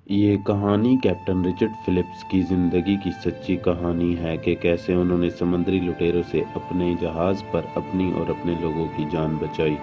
ये कहानी captain Richard Philips की ज़िंदगी की सच्ची कहानी है कि कैसे उन्होंने समुद्री लुटेरों से अपने जहाज़ पर अपनी और अपने लोगों की जान बचाई,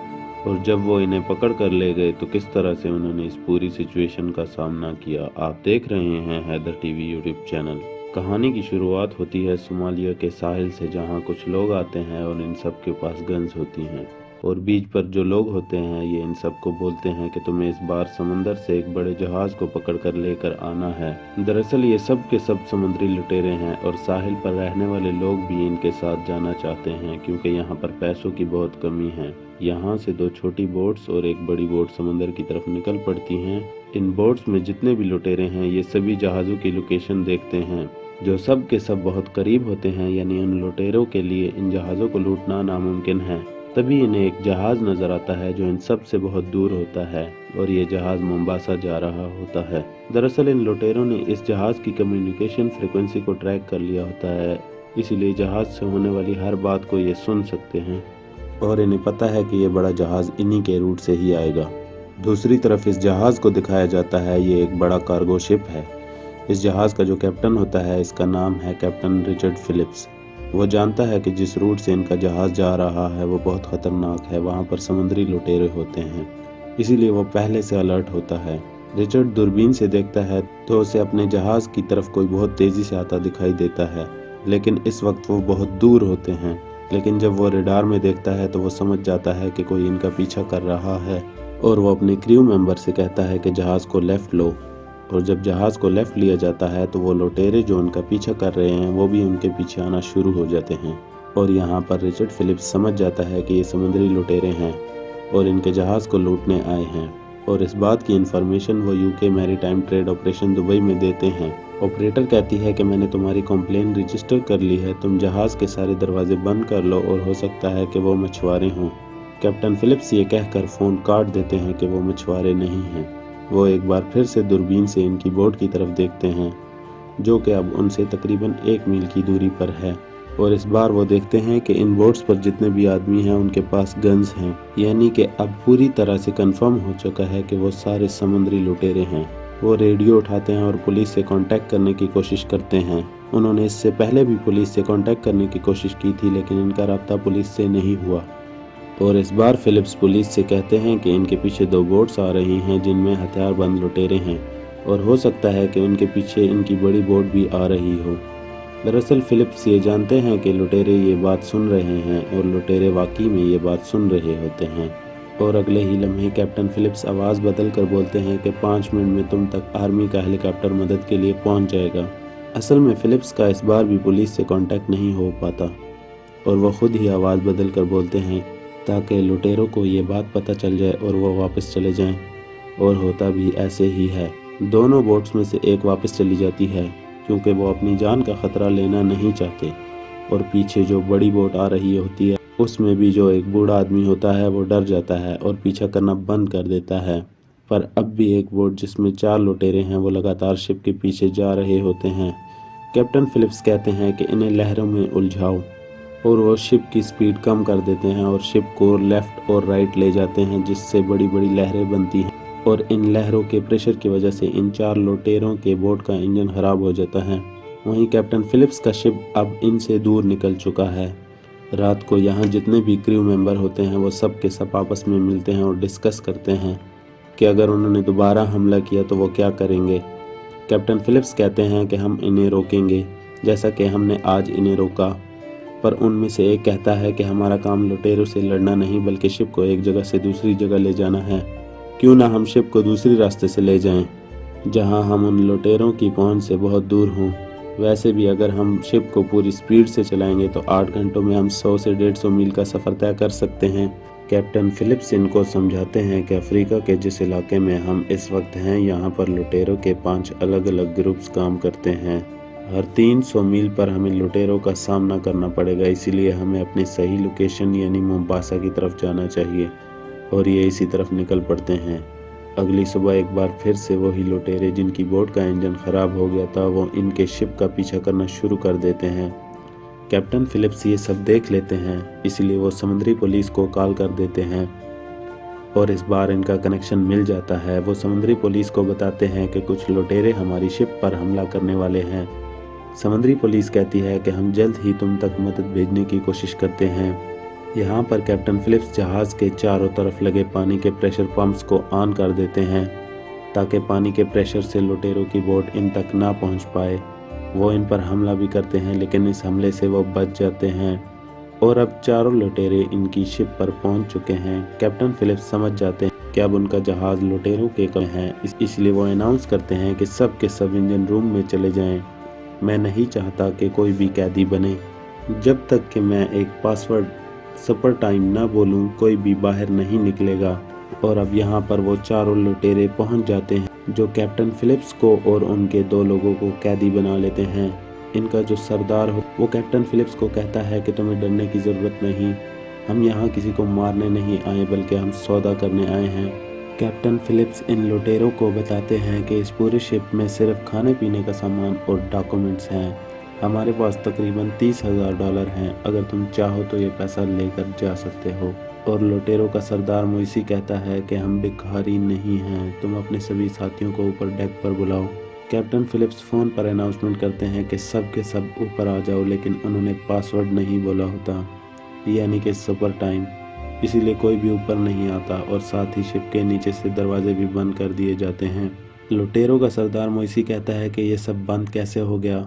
और जब वो इन्हें पकड़ कर ले गए तो किस तरह से उन्होंने इस पूरी सिचुएशन का सामना किया। आप देख रहे हैं हैदर टीवी यूट्यूब चैनल। कहानी की शुरुआत होती है सोमालिया के साहिल से, जहाँ कुछ लोग आते हैं और इन सब के पास गन्स होती हैं, और बीच पर जो लोग होते हैं ये इन सबको बोलते हैं कि तुम्हें इस बार समंदर से एक बड़े जहाज को पकड़कर लेकर आना है। दरअसल ये सब के सब समुद्री लुटेरे हैं और साहिल पर रहने वाले लोग भी इनके साथ जाना चाहते हैं, क्योंकि यहाँ पर पैसों की बहुत कमी है। यहाँ से दो छोटी बोट्स और एक बड़ी बोट समंदर की तरफ निकल पड़ती हैं। इन बोट्स में जितने भी लुटेरे हैं ये सभी जहाज़ों की लोकेशन देखते हैं, जो सब के सब बहुत करीब होते हैं, यानी उन लुटेरों के लिए इन जहाज़ों को लूटना नामुमकिन है। तभी इन्हें एक जहाज नजर आता है जो इन सब से बहुत दूर होता है, और ये जहाज मोम्बासा जा रहा होता है। दरअसल इन लुटेरों ने इस जहाज की कम्युनिकेशन फ्रिक्वेंसी को ट्रैक कर लिया होता है, इसीलिए जहाज से होने वाली हर बात को ये सुन सकते हैं, और इन्हें पता है कि ये बड़ा जहाज इन्हीं के रूट से ही आएगा। दूसरी तरफ इस जहाज को दिखाया जाता है, ये एक बड़ा कार्गो शिप है। इस जहाज का जो कैप्टन होता है इसका नाम है कैप्टन रिचर्ड फिलिप्स। वो जानता है कि जिस रूट से इनका जहाज जा रहा है वो बहुत खतरनाक है, वहाँ पर समुद्री लुटेरे होते हैं, इसीलिए वो पहले से अलर्ट होता है। रिचर्ड दूरबीन से देखता है तो उसे अपने जहाज की तरफ कोई बहुत तेजी से आता दिखाई देता है, लेकिन इस वक्त वो बहुत दूर होते हैं। लेकिन जब वो रेडार में देखता है तो वो समझ जाता है कि कोई इनका पीछा कर रहा है, और वो अपने क्रू मेंबर से कहता है कि जहाज को लेफ्ट लो। और जब जहाज को लेफ्ट लिया जाता है तो वो लुटेरे जो उनका पीछा कर रहे हैं वो भी उनके पीछे आना शुरू हो जाते हैं, और यहाँ पर रिचर्ड फिलिप्स समझ जाता है कि ये समुद्री लुटेरे हैं और इनके जहाज को लूटने आए हैं। और इस बात की इन्फॉर्मेशन वो UK maritime trade operation Dubai में देते हैं। ऑपरेटर कहती है कि मैंने तुम्हारी कंप्लेन रजिस्टर कर ली है, तुम जहाज के सारे दरवाजे बंद कर लो, और हो सकता है कि वो मछुआरे हों। कैप्टन फिलिप्स ये कहकर फ़ोन काट देते हैं कि वो मछुआरे नहीं हैं। वो एक बार फिर से दूरबीन से इनकी बोट की तरफ देखते हैं, जो कि अब उनसे तकरीबन 1 मील की दूरी पर है, और इस बार वो देखते हैं कि इन बोट्स पर जितने भी आदमी हैं उनके पास गन्स हैं, यानी कि अब पूरी तरह से कंफर्म हो चुका है कि वो सारे समुद्री लुटेरे हैं। वो रेडियो उठाते हैं और पुलिस से कांटेक्ट करने की कोशिश करते हैं। उन्होंने इससे पहले भी पुलिस से कांटेक्ट करने की कोशिश की थी, लेकिन इनका राब्ता पुलिस से नहीं हुआ। और इस बार फिलिप्स पुलिस से कहते हैं कि इनके पीछे 2 बोट्स आ रही हैं जिनमें हथियारबंद लुटेरे हैं, और हो सकता है कि उनके पीछे इनकी बड़ी बोट भी आ रही हो। दरअसल फिलिप्स ये जानते हैं कि लुटेरे ये बात सुन रहे हैं, और लुटेरे वाकई में ये बात सुन रहे होते हैं। और अगले ही लम्हे कैप्टन फिलिप्स आवाज़ बदल कर बोलते हैं कि 5 मिनट में तुम तक आर्मी का हेलीकॉप्टर मदद के लिए पहुंच जाएगा। असल में फिलिप्स का इस बार भी पुलिस से कांटेक्ट नहीं हो पाता, और वह खुद ही आवाज़ बदल कर बोलते हैं ताकि लुटेरों को ये बात पता चल जाए और वो वापस चले जाएं। और होता भी ऐसे ही है। दोनों बोट्स में से एक वापस चली जाती है, क्योंकि वो अपनी जान का ख़तरा लेना नहीं चाहते। और पीछे जो बड़ी बोट आ रही होती है उसमें भी जो एक बूढ़ा आदमी होता है वो डर जाता है और पीछा करना बंद कर देता है। पर अब भी एक बोट जिसमें 4 लुटेरे हैं वो लगातार शिप के पीछे जा रहे होते हैं। कैप्टन फिलिप्स कहते हैं कि इन्हें लहरों में उलझाओ, और वो शिप की स्पीड कम कर देते हैं और शिप को लेफ़्ट और राइट ले जाते हैं, जिससे बड़ी बड़ी लहरें बनती हैं। और इन लहरों के प्रेशर की वजह से इन 4 लुटेरों के बोट का इंजन खराब हो जाता है। वहीं कैप्टन फिलिप्स का शिप अब इनसे दूर निकल चुका है। रात को यहाँ जितने भी क्रू मेंबर होते हैं वो सब के सब आपस में मिलते हैं और डिस्कस करते हैं कि अगर उन्होंने दोबारा हमला किया तो वो क्या करेंगे। कैप्टन फिलिप्स कहते हैं कि हम इन्हें रोकेंगे, जैसा कि हमने आज इन्हें रोका। पर उनमें से एक कहता है कि हमारा काम लुटेरों से लड़ना नहीं बल्कि शिप को एक जगह से दूसरी जगह ले जाना है। क्यों ना हम शिप को दूसरी रास्ते से ले जाएं, जहां हम उन लुटेरों की पहुंच से बहुत दूर हों। वैसे भी अगर हम शिप को पूरी स्पीड से चलाएंगे तो 8 घंटों में हम 100 से 150 मील का सफ़र तय कर सकते हैं। कैप्टन फिलिप्स इनको समझाते हैं कि अफ्रीका के जिस इलाके में हम इस वक्त हैं यहाँ पर लुटेरों के 5 अलग अलग ग्रुप्स काम करते हैं। हर 300 मील पर हमें लुटेरों का सामना करना पड़ेगा, इसीलिए हमें अपनी सही लोकेशन यानी मोम्बासा की तरफ जाना चाहिए। और ये इसी तरफ निकल पड़ते हैं। अगली सुबह एक बार फिर से वही लुटेरे जिनकी बोट का इंजन ख़राब हो गया था वो इनके शिप का पीछा करना शुरू कर देते हैं। कैप्टन फिलिप्स ये सब देख लेते हैं, इसलिए वो समुद्री पुलिस को कॉल कर देते हैं। और इस बार इनका कनेक्शन मिल जाता है। वो समुद्री पुलिस को बताते हैं कि कुछ लुटेरे हमारी शिप पर हमला करने वाले हैं। समुद्री पुलिस कहती है कि हम जल्द ही तुम तक मदद भेजने की कोशिश करते हैं। यहाँ पर कैप्टन फिलिप्स जहाज़ के चारों तरफ लगे पानी के प्रेशर पंप्स को ऑन कर देते हैं ताकि पानी के प्रेशर से लुटेरों की बोट इन तक ना पहुँच पाए। वो इन पर हमला भी करते हैं, लेकिन इस हमले से वो बच जाते हैं और अब चारों लुटेरे इनकी शिप पर पहुंच चुके हैं। कैप्टन फिलिप्स समझ जाते हैं कि अब उनका जहाज़ लुटेरों के कब्जे हैं, इसलिए वो अनाउंस करते हैं कि सब के सब इंजन रूम में चले जाएं। मैं नहीं चाहता कि कोई भी कैदी बने। जब तक कि मैं एक पासवर्ड सपर टाइम ना बोलूं, कोई भी बाहर नहीं निकलेगा। और अब यहाँ पर वो चारों लुटेरे पहुँच जाते हैं जो कैप्टन फिलिप्स को और उनके 2 लोगों को कैदी बना लेते हैं। इनका जो सरदार हो वो कैप्टन फिलिप्स को कहता है कि तुम्हें डरने की ज़रूरत नहीं, हम यहाँ किसी को मारने नहीं आए बल्कि हम सौदा करने आए हैं। कैप्टन फिलिप्स इन लुटेरों को बताते हैं कि इस पूरे शिप में सिर्फ खाने पीने का सामान और डॉक्यूमेंट्स हैं। हमारे पास तकरीबन $30,000 हैं, अगर तुम चाहो तो ये पैसा लेकर जा सकते हो। और लुटेरों का सरदार मोइसी कहता है कि हम भिखारी नहीं हैं, तुम अपने सभी साथियों को ऊपर डेक पर बुलाओ। कैप्टन फिलिप्स फ़ोन पर अनाउंसमेंट करते हैं कि सब के सब ऊपर आ जाओ, लेकिन उन्होंने पासवर्ड नहीं बोला होता, यानी कि सुपर टाइम, इसीलिए कोई भी ऊपर नहीं आता और साथ ही शिप के नीचे से दरवाजे भी बंद कर दिए जाते हैं। लुटेरों का सरदार मोइसी कहता है कि ये सब बंद कैसे हो गया।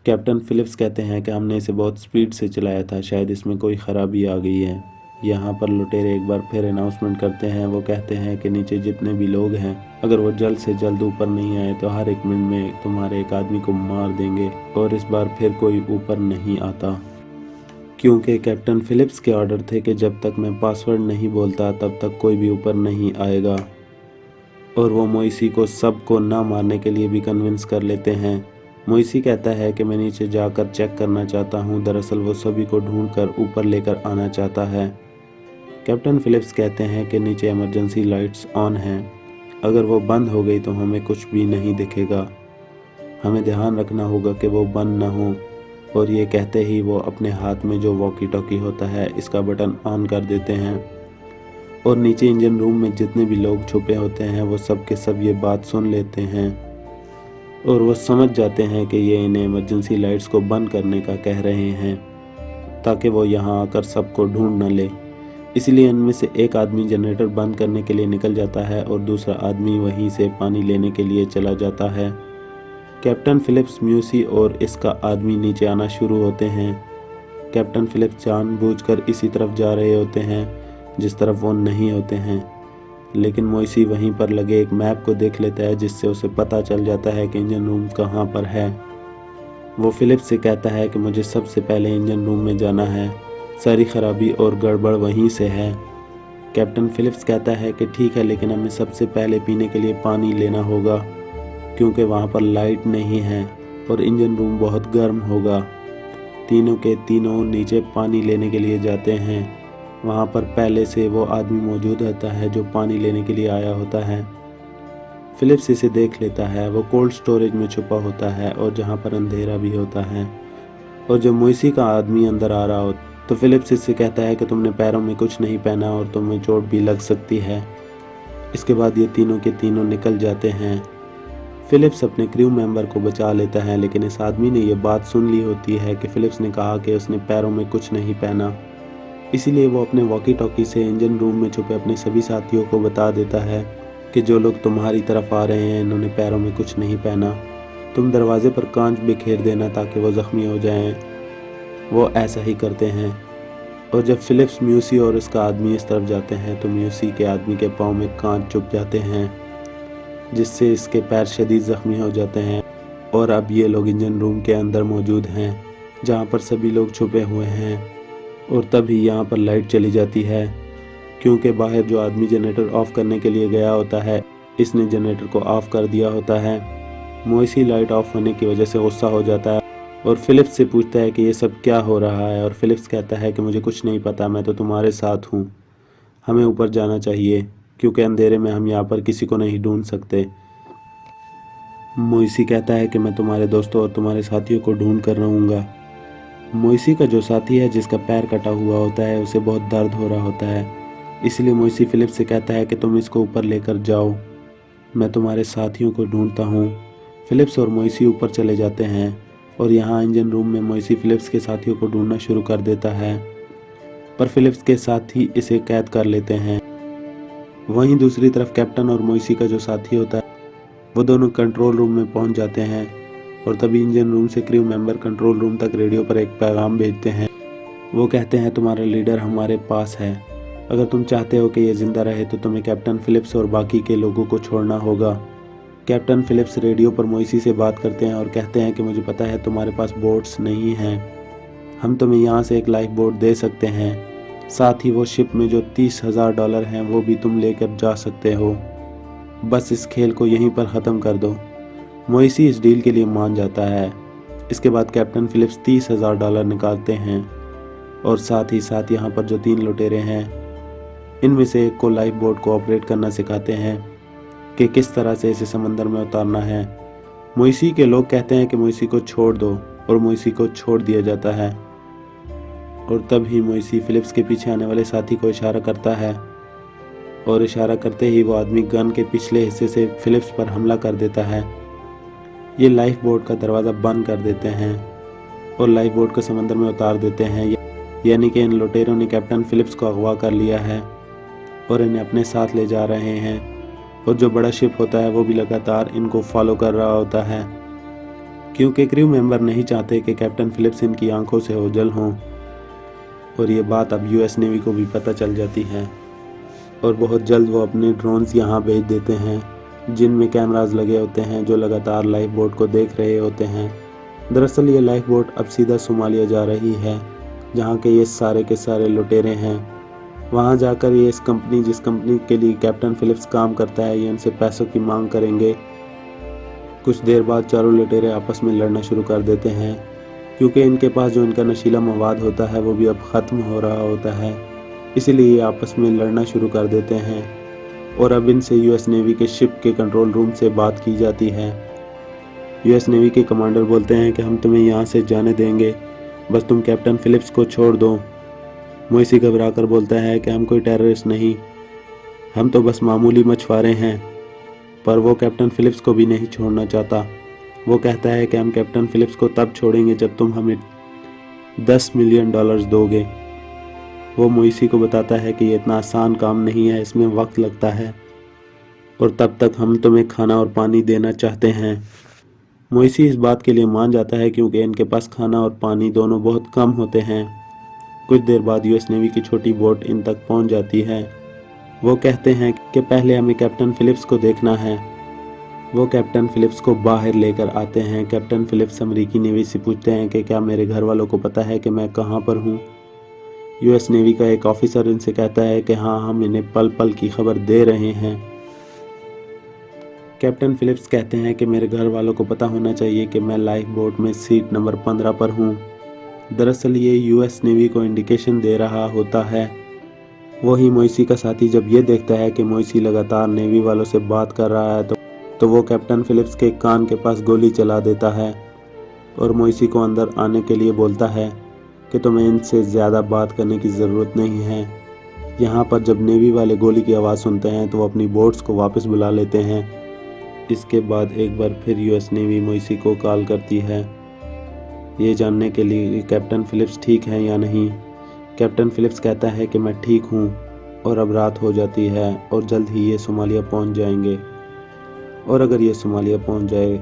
कैप्टन फिलिप्स कहते हैं कि हमने इसे बहुत स्पीड से चलाया था, शायद इसमें कोई ख़राबी आ गई है। यहाँ पर लुटेरे एक बार फिर अनाउंसमेंट करते हैं। वो कहते हैं कि नीचे जितने भी लोग हैं, अगर वो जल्द से जल्द ऊपर नहीं आए तो हर 1 मिनट में तुम्हारे एक आदमी को मार देंगे। और इस बार फिर कोई ऊपर नहीं आता, क्योंकि कैप्टन फिलिप्स के ऑर्डर थे कि जब तक मैं पासवर्ड नहीं बोलता तब तक कोई भी ऊपर नहीं आएगा। और वो मोइसी को सबको ना मारने के लिए भी कन्विंस कर लेते हैं। मोइसी कहता है कि मैं नीचे जाकर चेक करना चाहता हूँ, दरअसल वो सभी को ढूंढकर ऊपर लेकर आना चाहता है। कैप्टन फिलिप्स कहते हैं कि नीचे इमरजेंसी लाइट्स ऑन हैं, अगर वो बंद हो गई तो हमें कुछ भी नहीं दिखेगा, हमें ध्यान रखना होगा कि वो बंद ना हो। और ये कहते ही वो अपने हाथ में जो वॉकी टॉकी होता है इसका बटन ऑन कर देते हैं और नीचे इंजन रूम में जितने भी लोग छुपे होते हैं वो सब के सब ये बात सुन लेते हैं और वो समझ जाते हैं कि ये इन्हें इमरजेंसी लाइट्स को बंद करने का कह रहे हैं ताकि वो यहाँ आकर सबको ढूंढ न ले। इसलिए इनमें से एक आदमी जनरेटर बंद करने के लिए निकल जाता है और दूसरा आदमी वहीं से पानी लेने के लिए चला जाता है। कैप्टन फिलिप्स, म्यूसी और इसका आदमी नीचे आना शुरू होते हैं। कैप्टन फिलिप्स जानबूझकर इसी तरफ जा रहे होते हैं जिस तरफ वो नहीं होते हैं, लेकिन मोइसी वहीं पर लगे एक मैप को देख लेता है जिससे उसे पता चल जाता है कि इंजन रूम कहाँ पर है। वो फिलिप्स से कहता है कि मुझे सबसे पहले इंजन रूम में जाना है, सारी खराबी और गड़बड़ वहीं से है। कैप्टन फिलिप्स कहता है कि ठीक है, लेकिन हमें सबसे पहले पीने के लिए पानी लेना होगा क्योंकि वहाँ पर लाइट नहीं है और इंजन रूम बहुत गर्म होगा। तीनों के तीनों नीचे पानी लेने के लिए जाते हैं। वहाँ पर पहले से वो आदमी मौजूद होता है जो पानी लेने के लिए आया होता है। फिलिप्स इसे देख लेता है। वो कोल्ड स्टोरेज में छुपा होता है और जहाँ पर अंधेरा भी होता है। और जब मोइसी का आदमी अंदर आ रहा हो तो फिलिप्स इससे कहता है कि तुमने पैरों में कुछ नहीं पहना और तुम्हें चोट भी लग सकती है। इसके बाद ये तीनों के तीनों निकल जाते हैं। फिलिप्स अपने क्रू मेंबर को बचा लेता है, लेकिन इस आदमी ने यह बात सुन ली होती है कि फिलिप्स ने कहा कि उसने पैरों में कुछ नहीं पहना। इसीलिए वो अपने वॉकी टॉकी से इंजन रूम में छुपे अपने सभी साथियों को बता देता है कि जो लोग तुम्हारी तरफ आ रहे हैं इन्होंने पैरों में कुछ नहीं पहना, तुम दरवाजे पर कांच बिखेर देना ताकि वो ज़ख्मी हो जाएं। वो ऐसा ही करते हैं। और जब फिलिप्स, म्यूसी और इसका आदमी इस तरफ जाते हैं तो म्यूसी के आदमी के पाँव में कांच चुभ जाते हैं जिससे इसके पैर शदीद ज़ख्मी हो जाते हैं। और अब ये लोग इंजन रूम के अंदर मौजूद हैं जहाँ पर सभी लोग छुपे हुए हैं। और तभी यहाँ पर लाइट चली जाती है क्योंकि बाहर जो आदमी जनरेटर ऑफ करने के लिए गया होता है इसने जनरेटर को ऑफ कर दिया होता है। मोइसी लाइट ऑफ होने की वजह से गुस्सा हो जाता है और फिलिप्स से पूछता है कि ये सब क्या हो रहा है। और फिलिप्स कहता है कि मुझे कुछ नहीं पता, मैं तो तुम्हारे साथ हूँ, हमें ऊपर जाना चाहिए क्योंकि अंधेरे में हम यहाँ पर किसी को नहीं ढूंढ सकते। मोइसी कहता है कि मैं तुम्हारे दोस्तों और तुम्हारे साथियों को ढूंढ कर रहूँगा। मोइसी का जो साथी है जिसका पैर कटा हुआ होता है उसे बहुत दर्द हो रहा होता है इसलिए मोइसी फिलिप्स से कहता है कि तुम इसको ऊपर लेकर जाओ, मैं तुम्हारे साथियों को ढूंढता हूँ। फिलिप्स और मोइसी ऊपर चले जाते हैं और यहाँ इंजन रूम में मोइसी फिलिप्स के साथियों को ढूंढना शुरू कर देता है, पर फिलिप्स के साथी इसे कैद कर लेते हैं। वहीं दूसरी तरफ कैप्टन और मोइसी का जो साथी होता है वो दोनों कंट्रोल रूम में पहुंच जाते हैं और तभी इंजन रूम से क्रू मेंबर कंट्रोल रूम तक रेडियो पर एक पैगाम भेजते हैं। वो कहते हैं तुम्हारा लीडर हमारे पास है, अगर तुम चाहते हो कि ये जिंदा रहे तो तुम्हें कैप्टन फिलिप्स और बाकी के लोगों को छोड़ना होगा। कैप्टन फिलिप्स रेडियो पर मोइसी से बात करते हैं और कहते हैं कि मुझे पता है तुम्हारे पास बोट्स नहीं हैं, हम तुम्हें यहाँ से एक लाइफ बोट दे सकते हैं, साथ ही वो शिप में जो $30,000 हैं वो भी तुम लेकर जा सकते हो। बस इस खेल को यहीं पर ख़त्म कर दो। मोइसी इस डील के लिए मान जाता है। इसके बाद कैप्टन फिलिप्स $30,000 निकालते हैं और साथ ही साथ यहाँ पर जो 3 लुटेरे हैं इनमें से एक को लाइफ बोट को ऑपरेट करना सिखाते हैं कि किस तरह से इसे समंदर में उतारना है। मोइसी के लोग कहते हैं कि मोइसी को छोड़ दो और मोइसी को छोड़ दिया जाता है और तभी मोइसी फिलिप्स के पीछे आने वाले साथी को इशारा करता है और इशारा करते ही वो आदमी गन के पिछले हिस्से से फिलिप्स पर हमला कर देता है। ये लाइफ बोट का दरवाज़ा बंद कर देते हैं और लाइफ बोट को समंदर में उतार देते हैं, यानी कि इन लुटेरों ने कैप्टन फिलिप्स को अगवा कर लिया है और इन्हें अपने साथ ले जा रहे हैं और जो बड़ा शिप होता है वो भी लगातार इनको फॉलो कर रहा होता है, क्योंकि क्रू मेंबर नहीं चाहते कि कैप्टन फिलिप्स इनकी आंखों से ओझल हों। और ये बात अब यूएस नेवी को भी पता चल जाती है और बहुत जल्द वो अपने ड्रोन्स यहाँ भेज देते हैं जिनमें कैमरास लगे होते हैं जो लगातार लाइफ बोट को देख रहे होते हैं। दरअसल ये लाइफ बोट अब सीधा सोमालिया जा रही है जहाँ के ये सारे के सारे लुटेरे हैं। वहाँ जाकर ये इस कंपनी जिस कंपनी के लिए कैप्टन फिलिप्स काम करता है ये उनसे पैसों की मांग करेंगे। कुछ देर बाद चारों लुटेरे आपस में लड़ना शुरू कर देते हैं क्योंकि इनके पास जो इनका नशीला मवाद होता है वो भी अब ख़त्म हो रहा होता है, इसलिए ये आपस में लड़ना शुरू कर देते हैं और अब इनसे यूएस नेवी के शिप के कंट्रोल रूम से बात की जाती है। यूएस नेवी के कमांडर बोलते हैं कि हम तुम्हें यहाँ से जाने देंगे, बस तुम कैप्टन फिलिप्स को छोड़ दो। मोइसी घबरा कर बोलता है कि हम कोई टेररिस्ट नहीं, हम तो बस मामूली मछुआरे हैं, पर वो कैप्टन फिलिप्स को भी नहीं छोड़ना चाहता। वो कहता है कि हम कैप्टन फिलिप्स को तब छोड़ेंगे जब तुम हमें $10 मिलियन दोगे। वो मोइसी को बताता है कि ये इतना आसान काम नहीं है, इसमें वक्त लगता है और तब तक हम तुम्हें खाना और पानी देना चाहते हैं। मोइसी इस बात के लिए मान जाता है क्योंकि इनके पास खाना और पानी दोनों बहुत कम होते हैं। कुछ देर बाद यूएस नेवी की छोटी बोट इन तक पहुंच जाती है। वो कहते हैं कि पहले हमें कैप्टन फिलिप्स को देखना है। वो कैप्टन फिलिप्स को बाहर लेकर आते हैं। कैप्टन फिलिप्स अमेरिकी नेवी से पूछते हैं कि क्या मेरे घर वालों को पता है कि मैं कहाँ पर हूँ। यूएस नेवी का एक ऑफिसर इनसे कहता है कि हाँ, हम इन्हें पल पल की खबर दे रहे हैं। कैप्टन फिलिप्स कहते हैं कि मेरे घर वालों को पता होना चाहिए कि मैं लाइफ बोट में सीट नंबर 15 पर हूँ। दरअसल ये यूएस नेवी को इंडिकेशन दे रहा होता है। वही मोइसी का साथी जब ये देखता है कि मोइसी लगातार नेवी वालों से बात कर रहा है तो वो कैप्टन फिलिप्स के कान के पास गोली चला देता है और मोइसी को अंदर आने के लिए बोलता है कि तुम्हें इनसे ज़्यादा बात करने की ज़रूरत नहीं है। यहाँ पर जब नेवी वाले गोली की आवाज़ सुनते हैं तो वो अपनी बोट्स को वापस बुला लेते हैं। इसके बाद एक बार फिर यूएस नेवी मोइसी को कॉल करती है ये जानने के लिए कि कैप्टन फिलिप्स ठीक हैं या नहीं। कैप्टन फिलिप्स कहता है कि मैं ठीक हूँ और अब रात हो जाती है और जल्द ही ये सोमालिया पहुँच जाएंगे और अगर ये सोमालिया पहुँच जाए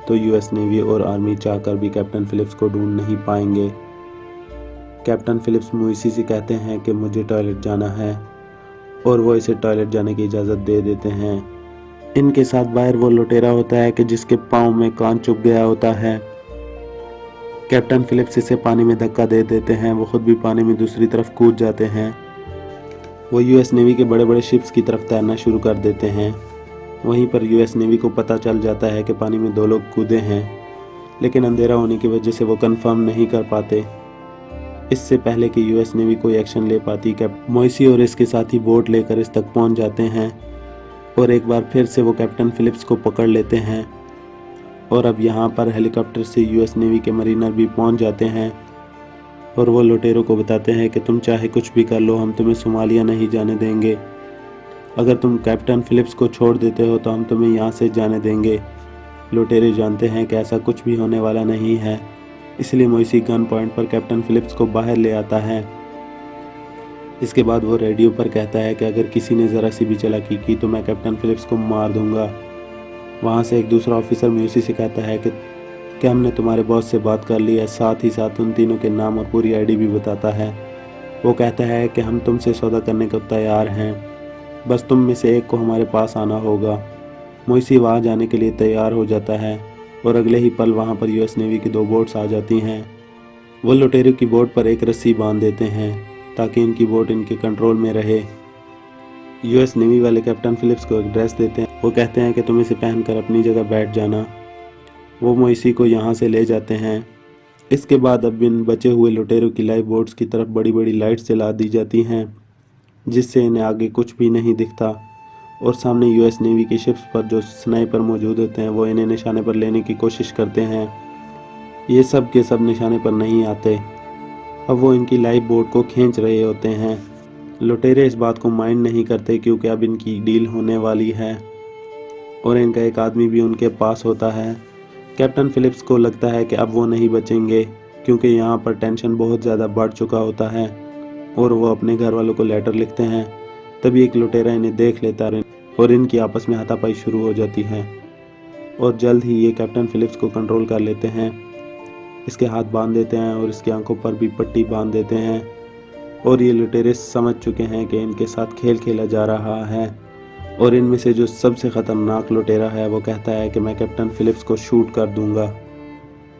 तो यूएस नेवी और आर्मी चाहकर भी कैप्टन फिलिप्स को ढूंढ नहीं पाएंगे। कैप्टन फिलिप्स मोइसी से कहते हैं कि मुझे टॉयलेट जाना है और वो इसे टॉयलेट जाने की इजाज़त दे देते हैं। इनके साथ बाहर वो लुटेरा होता है कि जिसके पाँव में कान चुभ गया होता है। कैप्टन फिलिप्स इसे पानी में धक्का दे देते हैं, वो खुद भी पानी में दूसरी तरफ कूद जाते हैं। वो यूएस नेवी के बड़े बड़े शिप्स की तरफ तैरना शुरू कर देते हैं। वहीं पर यूएस नेवी को पता चल जाता है कि पानी में 2 लोग कूदे हैं, लेकिन अंधेरा होने की वजह से वो कंफर्म नहीं कर पाते। इससे पहले कि यूएस नेवी कोई एक्शन ले पाती, कैप्टन मोइसी और इसके साथी बोट लेकर इस तक पहुंच जाते हैं और एक बार फिर से वो कैप्टन फिलिप्स को पकड़ लेते हैं। और अब यहाँ पर हेलीकॉप्टर से यूएस नेवी के मरीनर भी पहुंच जाते हैं और वो लुटेरों को बताते हैं कि तुम चाहे कुछ भी कर लो, हम तुम्हें सोमालिया नहीं जाने देंगे। अगर तुम कैप्टन फिलिप्स को छोड़ देते हो तो हम तुम्हें यहाँ से जाने देंगे। लुटेरे जानते हैं कि ऐसा कुछ भी होने वाला नहीं है, इसलिए मोइसी गन पॉइंट पर कैप्टन फिलिप्स को बाहर ले आता है। इसके बाद वो रेडियो पर कहता है कि अगर किसी ने ज़रा सी भी चालाकी की तो मैं कैप्टन फिलिप्स को मार दूंगा। वहाँ से एक दूसरा ऑफिसर मोइसी से कहता है कि हमने तुम्हारे बॉस से बात कर ली है, साथ ही साथ उन तीनों के नाम और पूरी आईडी भी बताता है। वो कहता है कि हम तुमसे सौदा करने को तैयार हैं, बस तुम में से एक को हमारे पास आना होगा। मोइसी वहाँ जाने के लिए तैयार हो जाता है और अगले ही पल वहाँ पर यूएस नेवी की 2 बोट्स आ जाती हैं। वो लुटेरों की बोट पर एक रस्सी बांध देते हैं ताकि इनकी बोट इनके कंट्रोल में रहे। यूएस नेवी वाले कैप्टन फिलिप्स को एक ड्रेस देते हैं। वो कहते हैं कि तुम इसे पहनकर अपनी जगह बैठ जाना। वो मोइसी को यहाँ से ले जाते हैं। इसके बाद अब इन बचे हुए लुटेरों की लाइफ बोट्स की तरफ बड़ी बड़ी लाइट्स जला दी जाती हैं, जिससे इन्हें आगे कुछ भी नहीं दिखता। और सामने यूएस नेवी की शिप्स पर जो स्नाइपर मौजूद होते हैं वो इन्हें निशाने पर लेने की कोशिश करते हैं। ये सब के सब निशाने पर नहीं आते। अब वो इनकी लाइफ बोट को खींच रहे होते हैं। लुटेरे इस बात को माइंड नहीं करते क्योंकि अब इनकी डील होने वाली है और इनका एक आदमी भी उनके पास होता है। कैप्टन फिलिप्स को लगता है कि अब वो नहीं बचेंगे क्योंकि यहाँ पर टेंशन बहुत ज़्यादा बढ़ चुका होता है और वो अपने घर वालों को लेटर लिखते हैं। तभी एक लुटेरा इन्हें देख लेता है और इनकी आपस में हाथापाई शुरू हो जाती है और जल्द ही ये कैप्टन फिलिप्स को कंट्रोल कर लेते हैं। इसके हाथ बांध देते हैं और इसकी आंखों पर भी पट्टी बांध देते हैं और ये लुटेरे समझ चुके हैं कि इनके साथ खेल खेला जा रहा है। और इनमें से जो सबसे ख़तरनाक लुटेरा है वो कहता है कि मैं कैप्टन फिलिप्स को शूट कर दूंगा।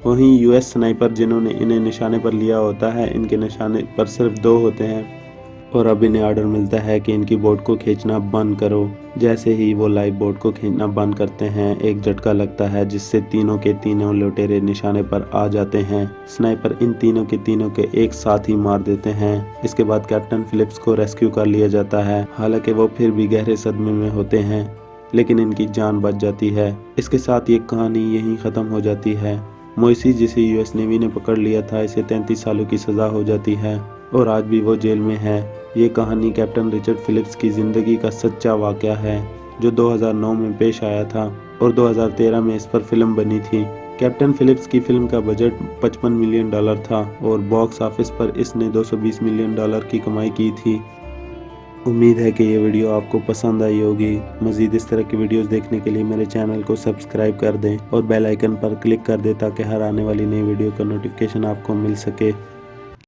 वहीं यूएस स्नाइपर जिन्होंने इन्हें निशाने पर लिया होता है, इनके निशाने पर सिर्फ 2 होते हैं और अब इन्हें ऑर्डर मिलता है कि इनकी बोट को खींचना बंद करो। जैसे ही वो लाइव बोट को खींचना बंद करते हैं, एक झटका लगता है जिससे तीनों के तीनों लुटेरे निशाने पर आ जाते हैं। स्नाइपर इन तीनों के एक साथ ही मार देते हैं। इसके बाद कैप्टन फिलिप्स को रेस्क्यू कर लिया जाता है। हालांकि वो फिर भी गहरे सदमे में होते हैं, लेकिन इनकी जान बच जाती है। इसके साथ ये कहानी यहीं ख़त्म हो जाती है। मोइसी, जिसे यूएस नेवी ने पकड़ लिया था, इसे 33 सालों की सज़ा हो जाती है और आज भी वो जेल में है। ये कहानी कैप्टन रिचर्ड फिलिप्स की ज़िंदगी का सच्चा वाक़या है जो 2009 में पेश आया था और 2013 में इस पर फिल्म बनी थी। कैप्टन फिलिप्स की फिल्म का बजट $55 मिलियन था और बॉक्स ऑफिस पर इसने $220 मिलियन की कमाई की थी। उम्मीद है कि ये वीडियो आपको पसंद आई होगी। मज़ीद इस तरह की वीडियोस देखने के लिए मेरे चैनल को सब्सक्राइब कर दें और बेल आइकन पर क्लिक कर दें ताकि हर आने वाली नई वीडियो का नोटिफिकेशन आपको मिल सके।